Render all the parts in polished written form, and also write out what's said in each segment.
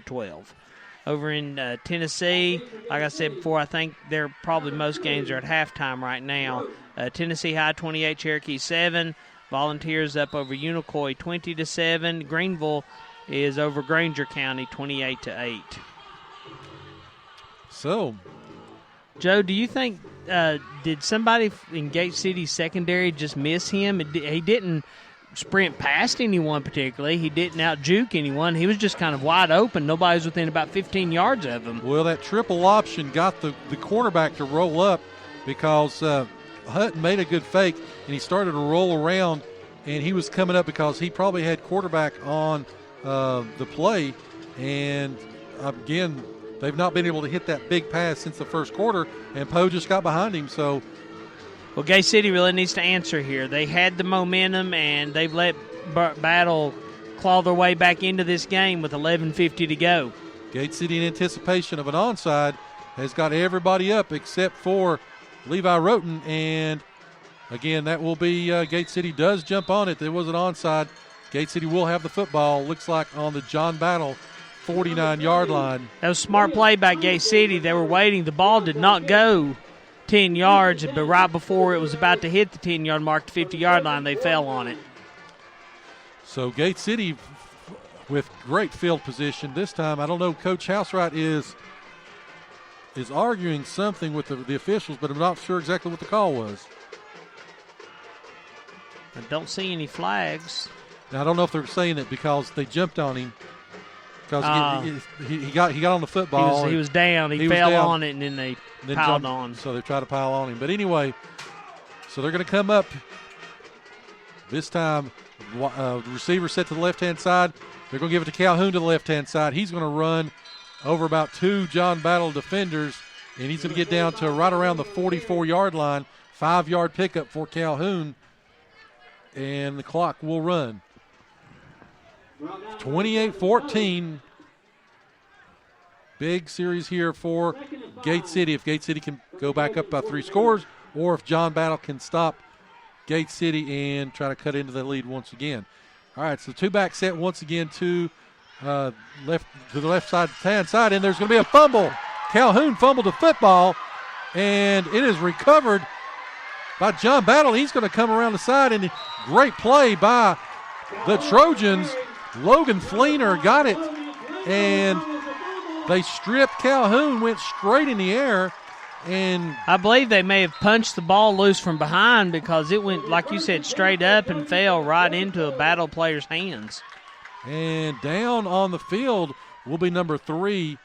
28-12. Over in Tennessee, like I said before, I think most games are at halftime right now. Tennessee High 28, Cherokee 7. Volunteers up over Unicoi 20-7. Greenville is over Granger County 28-8. So, Joe, do you think did somebody in Gate City secondary just miss him? He didn't sprint past anyone particularly. He didn't out-juke anyone. He was just kind of wide open. Nobody was within about 15 yards of him. Well, that triple option got the cornerback to roll up because Hutton made a good fake, and he started to roll around, and he was coming up because he probably had quarterback on the play. And, again, they've not been able to hit that big pass since the first quarter, and Poe just got behind him. So, well, Gate City really needs to answer here. They had the momentum, and they've let Battle claw their way back into this game with 11:50 to go. Gate City, in anticipation of an onside, has got everybody up except for Levi Roten. And, again, that will be Gate City does jump on it. There was an onside. Gate City will have the football, looks like on the John Battle 49-yard line. That was a smart play by Gate City. They were waiting. The ball did not go 10 yards, but right before it was about to hit the 10-yard mark, the 50-yard line, they fell on it. So Gate City with great field position this time. I don't know, Coach Housewright is arguing something with the officials, but I'm not sure exactly what the call was. I don't see any flags. Now, I don't know if they're saying it because they jumped on him. Because he got on the football. He was down. He fell on it, and then they piled on. So they tried to pile on him. But anyway, so they're going to come up. This time, the receiver set to the left-hand side. They're going to give it to Calhoun to the left-hand side. He's going to run over about two John Battle defenders, and he's going to get down to right around the 44-yard line. 5-yard pickup for Calhoun, and the clock will run. 28-14. Big series here for Gate City. If Gate City can go back up by 3 scores, or if John Battle can stop Gate City and try to cut into the lead once again. All right, so 2-back set once again to the left side, hand side, and there's going to be a fumble. Calhoun fumbled the football, and it is recovered by John Battle. He's going to come around the side, and great play by the Trojans. Logan Fleener got it, and they stripped Calhoun, went straight in the air, and I believe they may have punched the ball loose from behind because it went, like you said, straight up and fell right into a Battle player's hands. And down on the field will be number 3.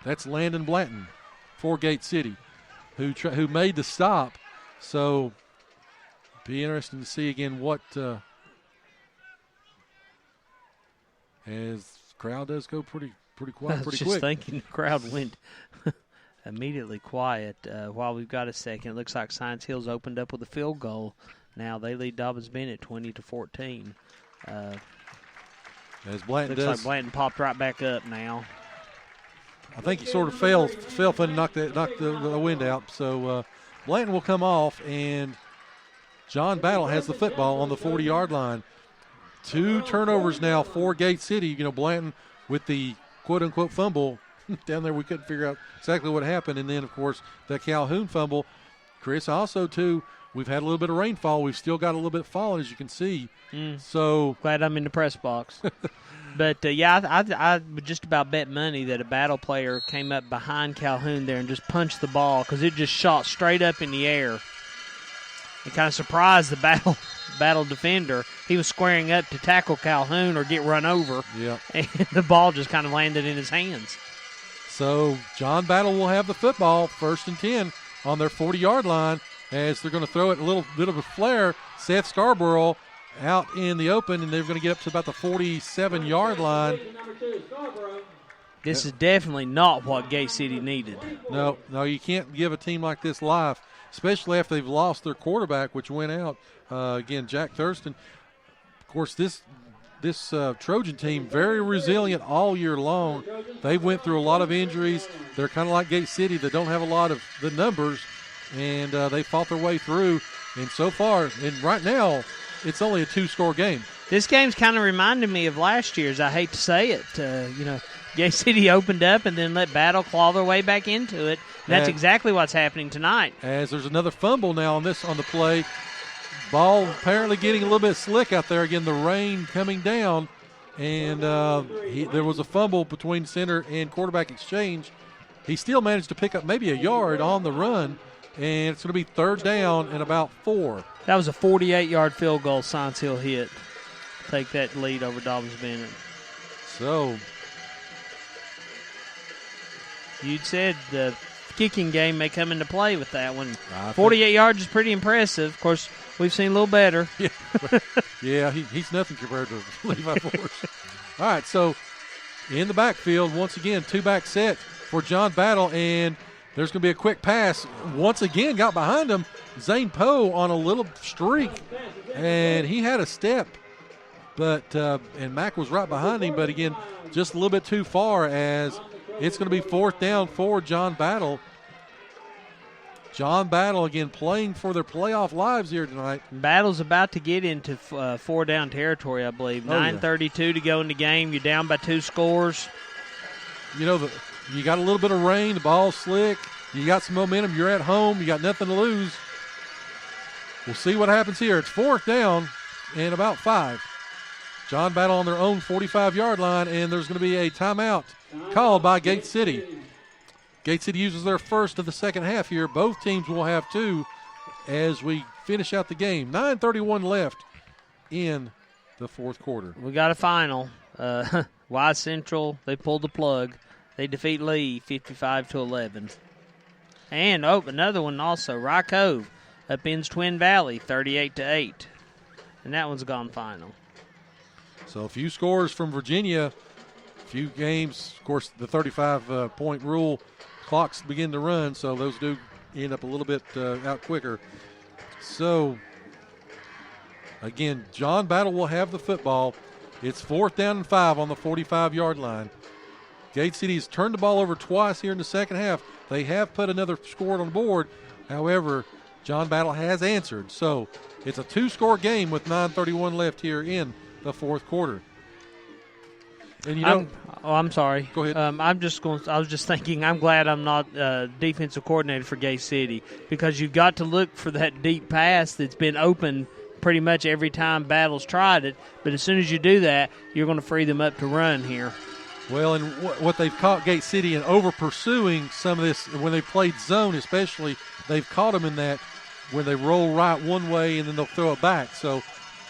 That's Landon Blanton for Gate City, who made the stop. So, be interesting to see again what. As the crowd does go pretty quiet, pretty quick. I was just thinking the crowd went immediately quiet. While we've got a second, it looks like Science Hills opened up with a field goal. Now they lead Dobyns-Bennett 20-14. As Blanton looks like Blanton popped right back up now. I think he sort of fell and knocked the wind out. So Blanton will come off, and John Battle has the football on the 40-yard line. 2 turnovers now for Gate City. You know, Blanton with the quote-unquote fumble down there. We couldn't figure out exactly what happened. And then, of course, that Calhoun fumble. Chris, also, too, we've had a little bit of rainfall. We've still got a little bit of falling, as you can see. So glad I'm in the press box. But, I would just about bet money that a Battle player came up behind Calhoun there and just punched the ball because it just shot straight up in the air. It kind of surprised the Battle defender. He was squaring up to tackle Calhoun or get run over. Yeah. And the ball just kind of landed in his hands. So John Battle will have the football, 1st and 10 on their 40-yard line as they're going to throw it a little bit of a flare. Seth Scarborough out in the open, and they're going to get up to about the 47-yard line. This is definitely not what Gate City needed. No, you can't give a team like this life, especially after they've lost their quarterback, which went out. Again, Jack Thurston. Of course, this Trojan team, very resilient all year long. They went through a lot of injuries. They're kind of like Gate City. They don't have a lot of the numbers, and they fought their way through. And so far, and right now, it's only a 2-score game. This game's kind of reminded me of last year's. I hate to say it. Gate City opened up and then let Battle claw their way back into it. That's exactly what's happening tonight. As there's another fumble now on the play. Ball apparently getting a little bit slick out there. Again, the rain coming down. And there was a fumble between center and quarterback exchange. He still managed to pick up maybe a yard on the run, and it's going to be 3rd down and about 4. That was a 48-yard field goal Science Hill hit. Take that lead over Dobyns-Bennett. So you'd said the kicking game may come into play with that one. 48 yards is pretty impressive. Of course, we've seen a little better. Yeah, he's nothing compared to Levi Force. All right, so in the backfield, once again, 2-back set for John Battle, and there's going to be a quick pass. Once again, got behind him, Zane Poe on a little streak, and he had a step, but and Mack was right behind him, but again, just a little bit too far as it's going to be 4th down for John Battle. John Battle, again, playing for their playoff lives here tonight. Battle's about to get into 4-down territory, I believe. 9:32 to go in the game. You're down by 2 scores. You know, you got a little bit of rain. The ball's slick. You got some momentum. You're at home. You got nothing to lose. We'll see what happens here. It's 4th down and about 5. John Battle on their own 45-yard line, and there's going to be a timeout called by Gate City. Gate City uses their first of the second half here. Both teams will have 2 as we finish out the game. 9:31 left in the 4th quarter. We got a final. Wise Central, they pulled the plug. They defeat Lee 55-11. And, another one also. Rye Cove upends Twin Valley 38-8. And that one's gone final. So a few scores from Virginia, a few games. Of course, the 35-point rule. Clocks begin to run, so those do end up a little bit out quicker. So, again, John Battle will have the football. It's 4th down and 5 on the 45-yard line. Gate City has turned the ball over twice here in the second half. They have put another score on the board. However, John Battle has answered. So, it's a 2-score game with 9:31 left here in the 4th quarter. And I'm sorry. Go ahead. I was just thinking, I'm glad I'm not defensive coordinator for Gate City, because you've got to look for that deep pass that's been open pretty much every time Battle's tried it. But as soon as you do that, you're going to free them up to run here. Well, and what they've caught Gate City in over pursuing some of this, when they played zone especially, they've caught them in that when they roll right one way and then they'll throw it back. So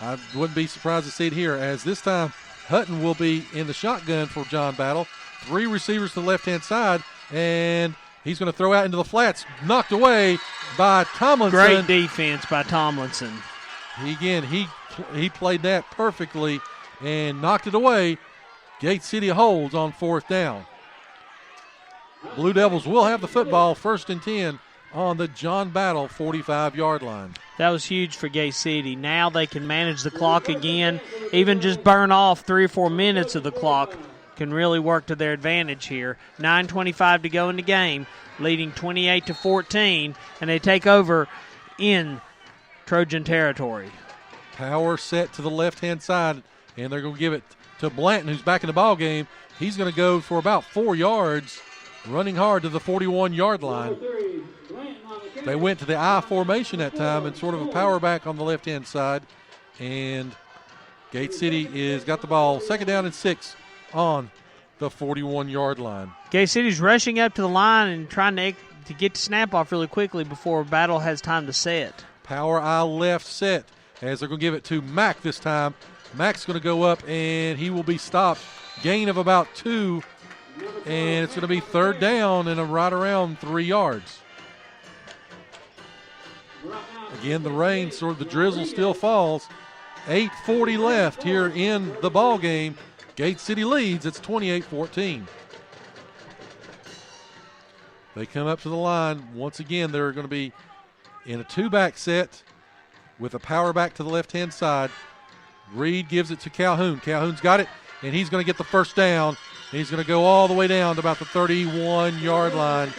I wouldn't be surprised to see it here, as this time Hutton will be in the shotgun for John Battle. 3 receivers to the left-hand side, and he's going to throw out into the flats. Knocked away by Tomlinson. Great defense by Tomlinson. He played that perfectly and knocked it away. Gate City holds on 4th down. Blue Devils will have the football, 1st and 10 on the John Battle 45-yard line. That was huge for Gate City. Now they can manage the clock again. Even just burn off 3 or 4 minutes of the clock can really work to their advantage here. 9:25 to go in the game, leading 28-14, and they take over in Trojan territory. Power set to the left-hand side, and they're going to give it to Blanton, who's back in the ball game. He's going to go for about 4 yards, running hard to the 41-yard line. They went to the I formation that time and sort of a power back on the left-hand side. And Gate City has got the ball 2nd down and 6 on the 41-yard line. Gate City's rushing up to the line and trying to get the snap off really quickly before Battle has time to set. Power I left set as they're going to give it to Mack this time. Mack's going to go up and he will be stopped. Gain of about 2, and it's going to be 3rd down and right around 3 yards. Again, the rain, sort of the drizzle still falls. 8:40 left here in the ball game. Gate City leads. It's 28-14. They come up to the line. Once again, they're going to be in a 2-back set with a power back to the left-hand side. Reed gives it to Calhoun. Calhoun's got it, and he's going to get the 1st down. He's going to go all the way down to about the 31-yard line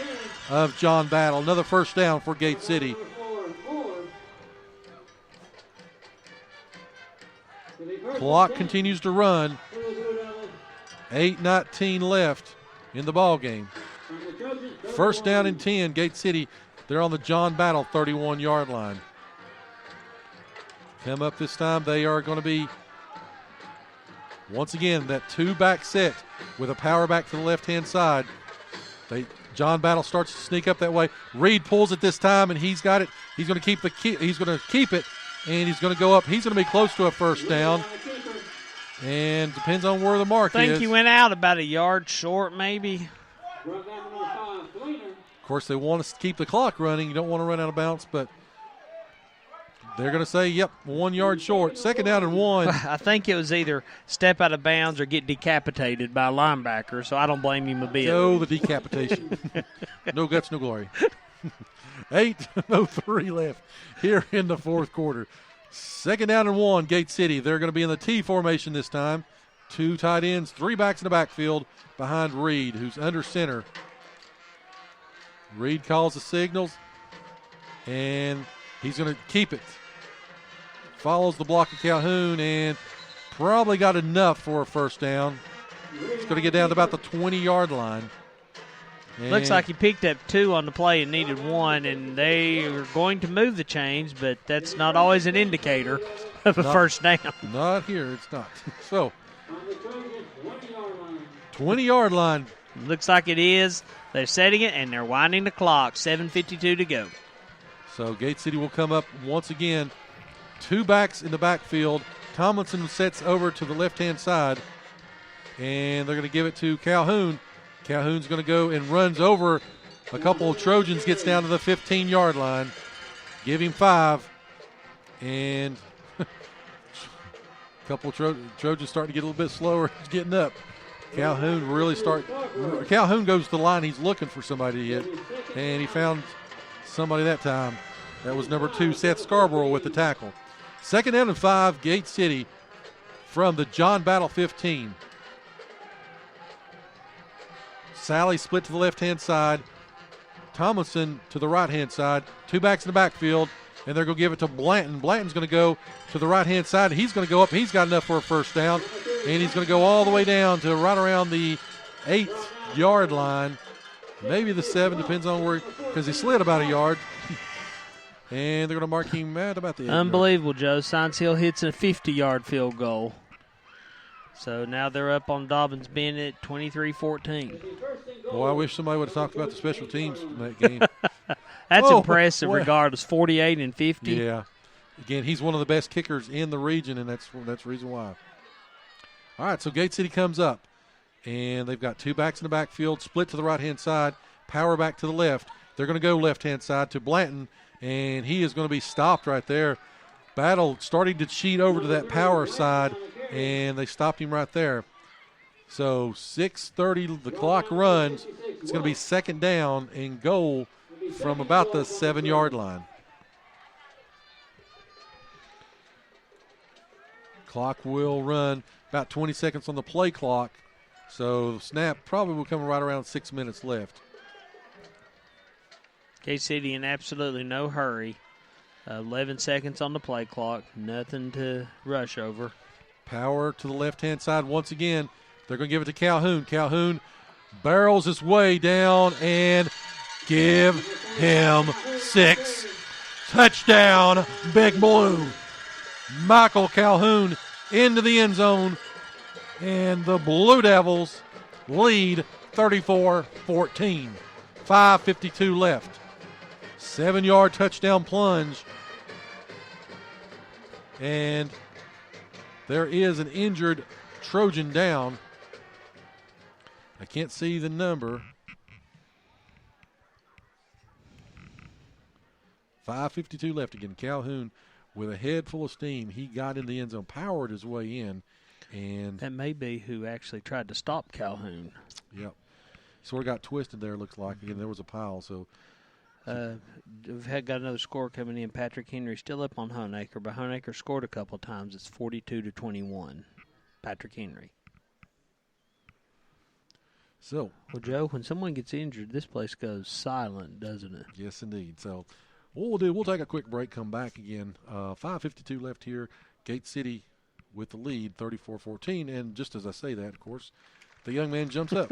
of John Battle. Another 1st down for Gate City. Clock continues to run. 8:19 left in the ball game. First down and 10, Gate City. They're on the John Battle 31-yard line. Come up this time, they are going to be, once again, that two-back set with a power back to the left-hand side. John Battle starts to sneak up that way. Reed pulls it this time, and he's got it. He's going to keep it, and he's going to go up. He's going to be close to a first down. And depends on where the mark is. I think he went out about a yard short, maybe. Of course, they want to keep the clock running. You don't want to run out of bounds, but they're going to say, yep, 1 yard short. Second down and 1. I think it was either step out of bounds or get decapitated by a linebacker, so I don't blame him a bit. Oh, the decapitation. No guts, no glory. 8:03 left here in the fourth quarter. Second down and 1, Gate City. They're going to be in the T formation this time. 2 tight ends, 3 backs in the backfield behind Reed, who's under center. Reed calls the signals, and he's going to keep it. Follows the block of Calhoun, and probably got enough for a first down. It's going to get down to about the 20-yard line. And looks like he picked up 2 on the play and needed 1, and they are going to move the chains, but that's not always an indicator of a first down. Not here, it's not. So, 20-yard line. Looks like it is. They're setting it, and they're winding the clock. 7:52 to go. So, Gate City will come up once again. 2 backs in the backfield. Tomlinson sets over to the left-hand side, and they're going to give it to Calhoun. Calhoun's going to go and runs over a couple of Trojans, gets down to the 15-yard line. Give him 5. And a couple of Trojans starting to get a little bit slower getting up. Calhoun goes to the line. He's looking for somebody to hit, and he found somebody that time. That was number 2, Seth Scarborough, with the tackle. Second down and 5, Gate City from the John Battle 15. Sally split to the left-hand side. Tomlinson to the right-hand side. 2 backs in the backfield, and they're going to give it to Blanton. Blanton's going to go to the right-hand side. He's going to go up. He's got enough for a first down, and he's going to go all the way down to right around the 8-yard line. Maybe the 7, depends on where, because he slid about a yard. And they're going to mark him at about the 8. Unbelievable, Joe. Science Hill hits a 50-yard field goal. So now they're up on Dobyns-Bennett, 23-14. Boy, I wish somebody would have talked about the special teams in that game. That's impressive regardless, 48 and 50. Yeah. Again, he's one of the best kickers in the region, and that's the reason why. All right, so Gate City comes up, and they've got 2 backs in the backfield, split to the right-hand side, power back to the left. They're going to go left-hand side to Blanton, and he is going to be stopped right there. Battle starting to cheat over to that power side, and they stopped him right there. So 6:30, the clock runs. It's going to be second down and goal from about the 7-yard line. Clock will run about 20 seconds on the play clock. So snap probably will come right around 6 minutes left. K-City in absolutely no hurry. 11 seconds on the play clock. Nothing to rush over. Power to the left-hand side once again. They're going to give it to Calhoun. Calhoun barrels his way down and give him 6. Touchdown, Big Blue. Michael Calhoun into the end zone, and the Blue Devils lead 34-14. 5:52 left. 7-yard touchdown plunge. And there is an injured Trojan down. I can't see the number. 5:52 left again. Calhoun with a head full of steam. He got in the end zone, powered his way in. And that may be who actually tried to stop Calhoun. Yep. Sort of got twisted there, looks like. Again, there was a pile. So we've got another score coming in. Patrick Henry still up on Honaker, but Honaker scored a couple times. It's 42-21. Patrick Henry. So, well, Joe, when someone gets injured, this place goes silent, doesn't it? Yes, indeed. So, what we'll do, we'll take a quick break, come back again. 5:52 left here. Gate City with the lead, 34-14. And just as I say that, of course, The young man jumps up.